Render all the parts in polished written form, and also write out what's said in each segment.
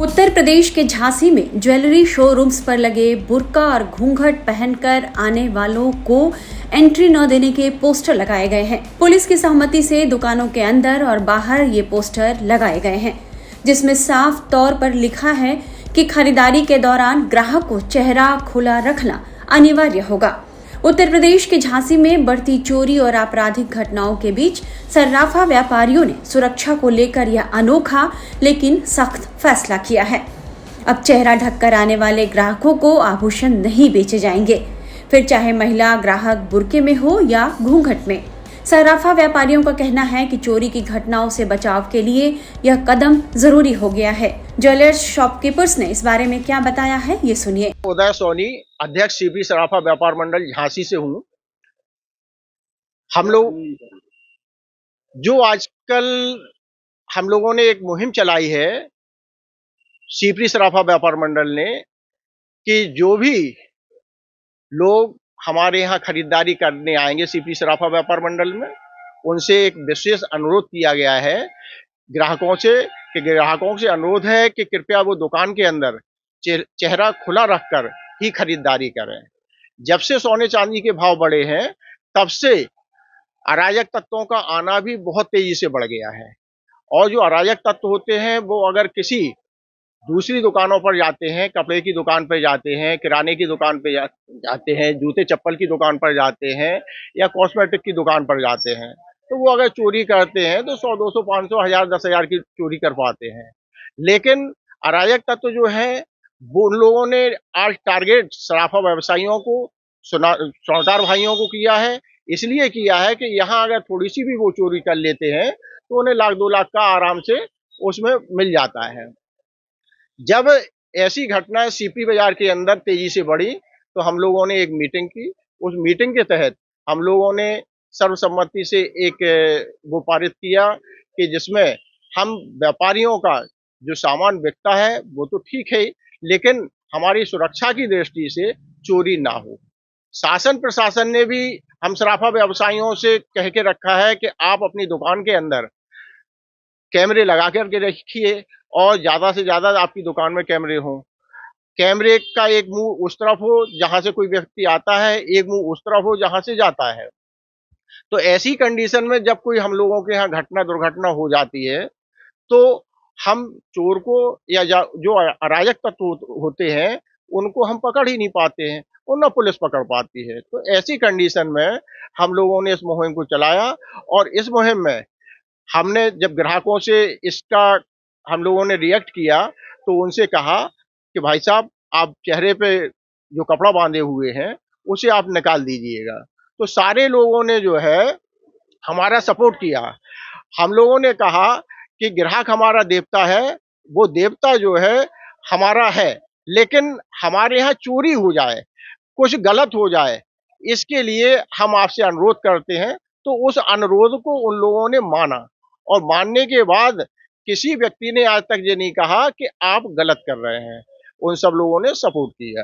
उत्तर प्रदेश के झांसी में jewellery showrooms पर लगे बुर्का और घूंघट पहनकर आने वालों को एंट्री न देने के पोस्टर लगाए गए हैं। पुलिस की सहमति से दुकानों के अंदर और बाहर ये पोस्टर लगाए गए हैं, जिसमें साफ तौर पर लिखा है कि खरीदारी के दौरान ग्राहक को चेहरा खुला रखना अनिवार्य होगा। उत्तर प्रदेश के झांसी में बढ़ती चोरी और आपराधिक घटनाओं के बीच सर्राफा व्यापारियों ने सुरक्षा को लेकर यह अनोखा लेकिन सख्त फैसला किया है। अब चेहरा ढककर आने वाले ग्राहकों को आभूषण नहीं बेचे जाएंगे, फिर चाहे महिला ग्राहक बुर्के में हो या घूंघट में। सर्राफा व्यापारियों का कहना है कि चोरी की घटनाओं से बचाव के लिए यह कदम जरूरी हो गया है। ज्वेलर्स शॉपकीपर्स ने इस बारे में क्या बताया है, ये सुनिए। उदय सोनी, अध्यक्ष सीपी सर्राफा व्यापार मंडल झांसी से हूँ। हम लोग जो आजकल हम लोगों ने एक मुहिम चलाई है सीपी सर्राफा व्यापार मंडल ने, कि जो भी लोग हमारे यहाँ खरीदारी करने आएंगे सीपी सर्राफा व्यापार मंडल में, उनसे एक विशेष अनुरोध किया गया है ग्राहकों से अनुरोध है कि कृपया वो दुकान के अंदर चेहरा खुला रखकर ही खरीदारी करें। जब से सोने चांदी के भाव बढ़े हैं, तब से अराजक तत्वों का आना भी बहुत तेजी से बढ़ गया है। और जो अराजक तत्व होते हैं वो अगर किसी दूसरी दुकानों पर जाते हैं, कपड़े की दुकान पर जाते हैं, किराने की दुकान पर जाते हैं, जूते चप्पल की दुकान पर जाते हैं या कॉस्मेटिक की दुकान पर जाते हैं, तो वो अगर चोरी करते हैं तो 100, 200, 500, 1000, 10,000 की चोरी कर पाते हैं। लेकिन अराजक तत्व जो है वो उन लोगों ने आज टारगेट सराफा व्यवसायियों को, स्वर्णकार भाइयों को किया है। इसलिए किया है कि यहाँ अगर थोड़ी सी भी वो चोरी कर लेते हैं तो उन्हें 1 लाख 2 लाख का आराम से उसमें मिल जाता है। जब ऐसी घटनाएं सीपी बाजार के अंदर तेजी से बढ़ी तो हम लोगों ने एक मीटिंग की। उस मीटिंग के तहत हम लोगों ने सर्वसम्मति से एक वो पारित किया कि जिसमें हम व्यापारियों का जो सामान बिकता है वो तो ठीक है, लेकिन हमारी सुरक्षा की दृष्टि से चोरी ना हो। शासन प्रशासन ने भी हम सराफा व्यवसायियों से कह के रखा है कि आप अपनी दुकान के अंदर कैमरे लगा करके रखिए और ज्यादा से ज्यादा आपकी दुकान में कैमरे हों। कैमरे का एक मुंह उस तरफ हो जहां से कोई व्यक्ति आता है, एक मुंह उस तरफ हो जहां से जाता है। तो ऐसी कंडीशन में जब कोई हम लोगों के यहाँ घटना दुर्घटना हो जाती है तो हम चोर को या जो अराजक तत्व होते हैं उनको हम पकड़ ही नहीं पाते हैं और न पुलिस पकड़ पाती है। तो ऐसी कंडीशन में हम लोगों ने इस मुहिम को चलाया और इस मुहिम में हमने जब ग्राहकों से इसका हम लोगों ने रिएक्ट किया तो उनसे कहा कि भाई साहब, आप चेहरे पे जो कपड़ा बांधे हुए हैं उसे आप निकाल दीजिएगा। तो सारे लोगों ने जो है हमारा सपोर्ट किया। हम लोगों ने कहा कि ग्राहक हमारा देवता है, वो देवता जो है हमारा है, लेकिन हमारे यहाँ चोरी हो जाए, कुछ गलत हो जाए, इसके लिए हम आपसे अनुरोध करते हैं। तो उस अनुरोध को उन लोगों ने माना और मानने के बाद किसी व्यक्ति ने आज तक ये नहीं कहा कि आप गलत कर रहे हैं। उन सब लोगों ने सपोर्ट किया।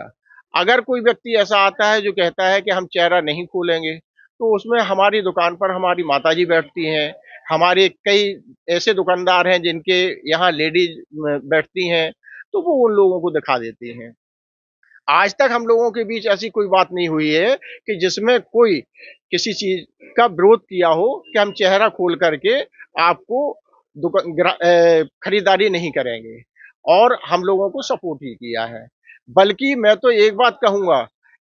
अगर कोई व्यक्ति ऐसा आता है जो कहता है कि हम चेहरा नहीं खोलेंगे, तो उसमें हमारी दुकान पर हमारी माताजी बैठती हैं, हमारे कई ऐसे दुकानदार हैं जिनके यहाँ लेडीज बैठती हैं, तो वो उन लोगों को दिखा देती हैं। आज तक हम लोगों के बीच ऐसी कोई बात नहीं हुई है कि जिसमें कोई किसी चीज का विरोध किया हो कि हम चेहरा खोल करके आपको खरीदारी नहीं करेंगे, और हम लोगों को सपोर्ट ही किया है। बल्कि मैं तो एक बात कहूंगा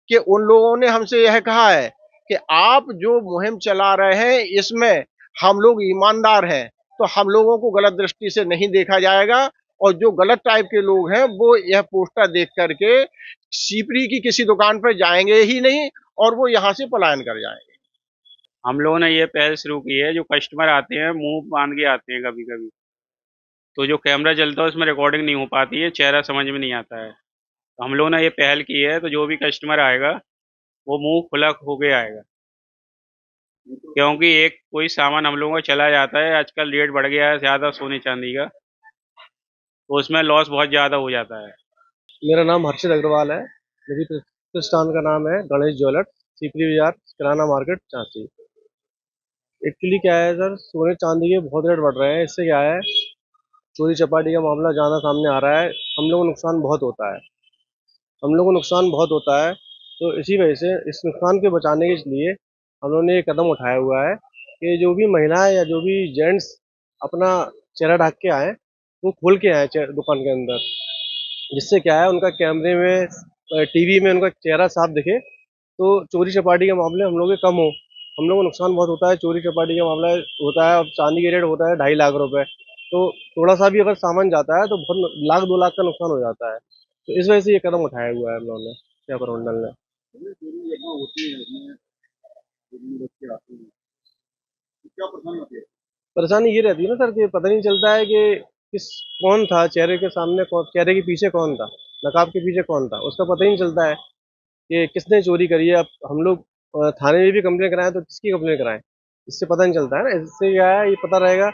कि उन लोगों ने हमसे यह कहा है कि आप जो मुहिम चला रहे हैं इसमें हम लोग ईमानदार हैं, तो हम लोगों को गलत दृष्टि से नहीं देखा जाएगा, और जो गलत टाइप के लोग हैं वो यह पोस्टर देख करके सीपरी की किसी दुकान पर जाएंगे ही नहीं और वो यहाँ से पलायन कर जाएंगे। हम लोगों ने ये पहल शुरू की है, जो कस्टमर आते हैं मुंह बांध के आते हैं कभी कभी, तो जो कैमरा चलता है उसमें रिकॉर्डिंग नहीं हो पाती है, चेहरा समझ में नहीं आता है। तो हम लोगों ने ये पहल की है, तो जो भी कस्टमर आएगा वो मुंह खुला होके आएगा, क्योंकि एक कोई सामान हम लोगों का चला जाता है, आजकल रेट बढ़ गया है ज़्यादा सोने चांदी का, तो उसमें लॉस बहुत ज़्यादा हो जाता है। मेरा नाम हर्षित अग्रवाल है। मेरी प्रतिष्ठान का नाम है गणेश ज्वेलर्स, सीपरी बाजार, किराना मार्केट, झांसी। एक्चुअली क्या है सर, सोने चांदी के बहुत रेट बढ़ रहे हैं। इससे क्या है, चोरी चपाटी का मामला ज़्यादा सामने आ रहा है, हम लोगों को नुकसान बहुत होता है। तो इसी वजह से इस नुकसान के बचाने के लिए हम लोगों ने ये कदम उठाया हुआ है कि जो भी महिलाएं या जो भी जेंट्स अपना चेहरा ढक के आए, वो खोल के आए दुकान के अंदर, जिससे क्या है उनका कैमरे में, टीवी में उनका चेहरा साफ दिखे, तो चोरी चपाटी के मामले हम लोग के कम हो। हम लोग को नुकसान बहुत होता है, चोरी चपाटी का मामला होता है। अब चांदी का रेट होता है 2.5 लाख रुपए, तो थोड़ा सा भी अगर सामान जाता है तो बहुत लाख 2 लाख का नुकसान हो जाता है। तो इस वजह से ये कदम उठाया हुआ है हम लोगों ने, क्या प्रमंडल ने। परेशानी ये रहती है ना सर कि पता नहीं चलता है कि कौन था चेहरे के सामने, चेहरे के पीछे कौन था, नकाब के पीछे कौन था, उसका पता ही नहीं चलता है कि किसने चोरी करी है। अब हम लोग थाने में भी कंप्लेन कराएं तो किसकी कंप्लेन कराएं, इससे पता नहीं चलता है ना। इससे क्या है, ये पता रहेगा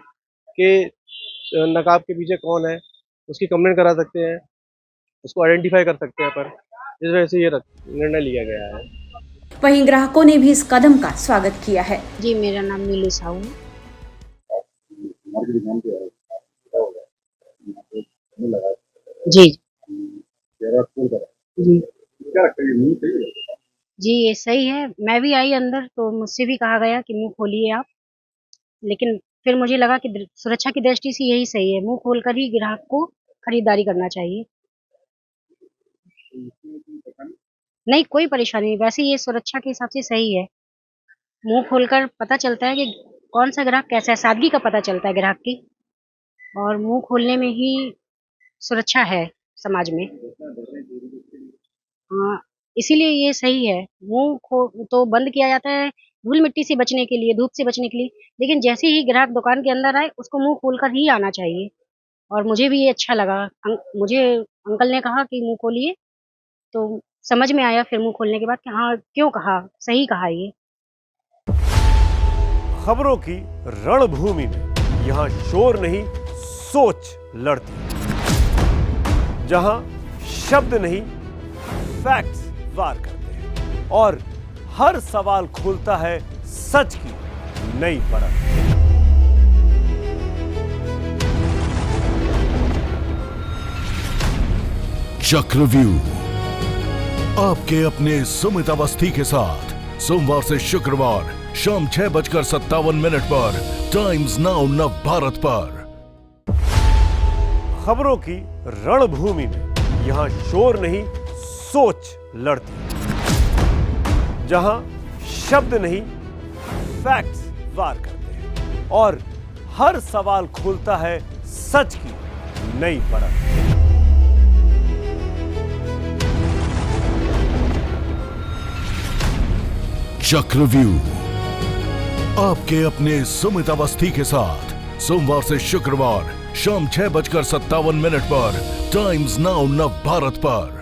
कि नकाब के पीछे कौन है, उसकी कंप्लेन करा सकते हैं, उसको आइडेंटिफाई कर सकते हैं। पर इस वजह से ये निर्णय लिया गया है। वहीं ग्राहकों ने भी इस कदम का स्वागत किया है। जी, मेरा नाम नीलू साहू है। जी जी जी, ये सही है। मैं भी आई अंदर तो मुझसे भी कहा गया कि मुंह खोलिए आप, लेकिन फिर मुझे लगा कि सुरक्षा की दृष्टि से यही सही है, मुंह खोलकर ही ग्राहक को खरीदारी करना चाहिए। नहीं, कोई परेशानी नहीं, वैसे ये सुरक्षा के हिसाब से सही है। मुंह खोलकर पता चलता है कि कौन सा ग्राहक कैसा है, सादगी का पता चलता है ग्राहक की, और मुंह खोलने में ही सुरक्षा है समाज में। हाँ, इसीलिए ये सही है। मुंह तो बंद किया जाता है धूल मिट्टी से बचने के लिए, धूप से बचने के लिए, लेकिन जैसे ही ग्राहक दुकान के अंदर आए उसको मुंह खोलकर ही आना चाहिए। और मुझे भी ये अच्छा लगा। मुझे अंकल ने कहा कि मुंह खोलिए, तो समझ में आया फिर मुंह खोलने के बाद कि हाँ, क्यों कहा, सही कहा ये। खबरों की रणभूमि में यहाँ शोर नहीं, सोच लड़ती है। जहां शब्द नहीं, फैक्ट्स वार करते हैं और हर सवाल खोलता है सच की नई परत। चक्रव्यूह आपके अपने सुमित अवस्थी के साथ सोमवार से शुक्रवार शाम 6:57 पर टाइम्स नाउ नव भारत पर। खबरों की रणभूमि में यहाँ शोर नहीं, सोच लड़ती है। जहां शब्द नहीं, फैक्ट्स वार करते हैं और हर सवाल खोलता है सच की नई परत। चक्रव्यूह आपके अपने सुमित अवस्थी के साथ सोमवार से शुक्रवार शाम 6:57 पर टाइम्स नाउ नव भारत पर।